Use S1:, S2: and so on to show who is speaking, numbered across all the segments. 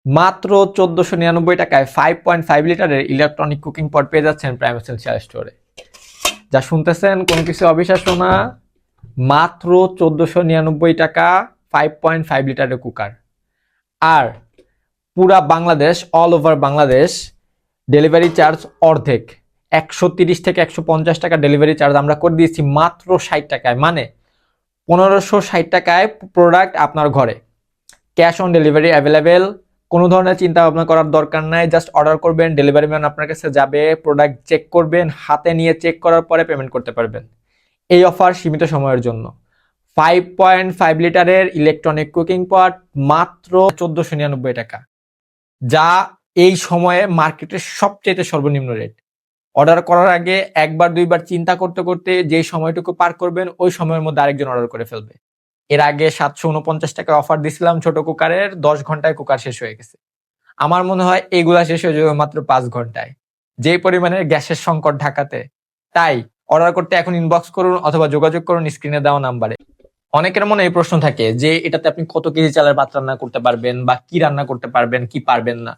S1: মাত্র 1499 টাকায় 5.5 লিটারের ইলেকট্রনিক কুকিং পট পেয়ে যাচ্ছেন প্রাইম এসেনশিয়াল স্টোরে। যা শুনতেছেন কোনো কিছু অবিশ্বাস্য না, মাত্র 1499 টাকা 5.5 লিটারের কুকার। আর পুরা Bangladesh, all over Bangladesh delivery charge অর্ধেক, 130 থেকে 150 টাকা ডেলিভারি চার্জ আমরা করে দিয়েছি মাত্র 60 টাকায়, মানে 1560 টাকায় প্রোডাক্ট আপনার ঘরে। ক্যাশ অন ডেলিভারি অ্যাভেলেবেল, কোনো ধরনের চিন্তা ভাবনা করার দরকার নাই, জাস্ট অর্ডার করবেন, ডেলিভারি ম্যান আপনার কাছে যাবে, প্রোডাক্ট চেক করবেন, হাতে নিয়ে চেক করার পরে পেমেন্ট করতে পারবেন। এই অফার সীমিত সময়ের জন্য। 5.5 লিটারের ইলেকট্রনিক কুকিং পট মাত্র 1499 টাকা, যা এই সময়ে মার্কেটের সবচেয়ে সর্বনিম্ন রেট। অর্ডার করার আগে একবার দুইবার চিন্তা করতে করতে যে সময়টুকু পার করবেন, ওই সময়ের মধ্যে আরেকজন অর্ডার করে ফেলবে। এর আগে 749 টাকা অফার দিছিলাম ছোট কুকারের, 10 ঘন্টায় কুকার শেষ হয়ে গেছে। আমার মনে হয় এগুলা শেষ হয়ে যাবে মাত্র 5 ঘন্টায়, যে পরিমাণের গ্যাসের সংকট ঢাকাতে। তাই অর্ডার করতে এখন ইনবক্স করুন অথবা যোগাযোগ করুন স্ক্রিনে দেওয়া নাম্বারে। অনেকের মনে এই প্রশ্ন থাকে যে এটাতে আপনি কত কেজি চালের ভাত রান্না করতে পারবেন, বা কি রান্না করতে পারবেন কি পারবেন না।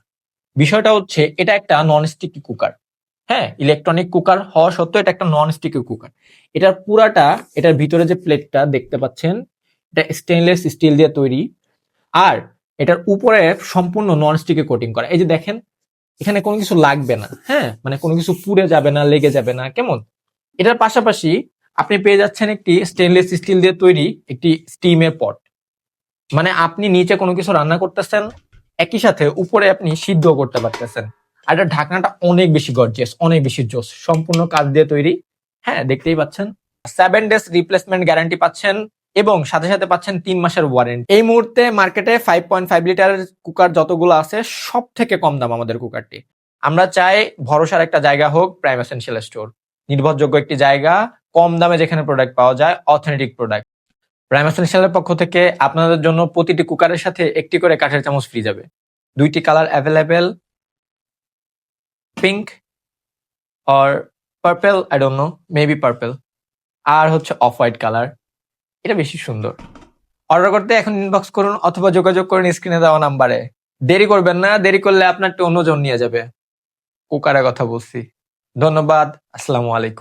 S1: বিষয়টা হচ্ছে এটা একটা নন স্টিকি কুকার। হ্যাঁ, ইলেকট্রনিক কুকার হওয়া সত্ত্বেও এটা একটা নন স্টিকি কুকার। এটার পুরাটা, এটার ভিতরে যে প্লেটটা দেখতে পাচ্ছেন, এটা স্টেনলেস স্টিল দিয়ে তৈরি। আর এটার উপরে সম্পূর্ণ নন স্টিকে কোটিং করা। এই যে দেখেন, এখানে কোনো কিছু লাগবে না, হ্যাঁ, মানে কোনো কিছু পুড়ে যাবে না, লেগে যাবে না, কেমন। এটার পাশাপাশি আপনি পেয়ে যাচ্ছেন একটি স্টেনলেস স্টিল দিয়ে তৈরি একটি স্টিমের পট। মানে আপনি নিচে কোনো কিছু রান্না করতেছেন, একই সাথে উপরে আপনি সিদ্ধ করতে পারতেছেন। আর এটার ঢাকনাটা অনেক বেশি গর্জিয়াস, অনেক বেশি জোস, সম্পূর্ণ কাঠ দিয়ে তৈরি। হ্যাঁ, দেখতেই পাচ্ছেন। 7 days রিপ্লেসমেন্ট গ্যারান্টি পাচ্ছেন এবং সাথে সাথে পাচ্ছেন 3 মাসের ওয়ারেন্টি। এই মুহূর্তে মার্কেটে 5.5 লিটারের কুকার যতগুলো আছে, সব থেকে কম দাম আমাদের কুকারটি। আমরা চাই ভরসার একটা জায়গা হোক প্রাইম এসেনশিয়াল স্টোর, নির্ভরযোগ্য একটি জায়গা, কম দামে যেখানে প্রোডাক্ট পাওয়া যায়, অথেন্টিক প্রোডাক্ট। প্রাইম এসেনশিয়ালের পক্ষ থেকে আপনাদের জন্য প্রতিটি কুকারের সাথে একটি করে কাঠের চামচ ফ্রি যাবে। 2টি colour available, pink or purple, I don't know, maybe purple, আর হচ্ছে অফ হোয়াইট কালার। এটা বেশি সুন্দর। অর্ডার করতে এখন ইনবক্স করুন অথবা যোগাযোগ করুন স্ক্রিনে দেওয়া নাম্বারে। দেরি করবেন না, দেরি করলে আপনারটা অন্যজন নিয়ে যাবে। কুকারের কথা বলছি। ধন্যবাদ, আসসালামু আলাইকুম।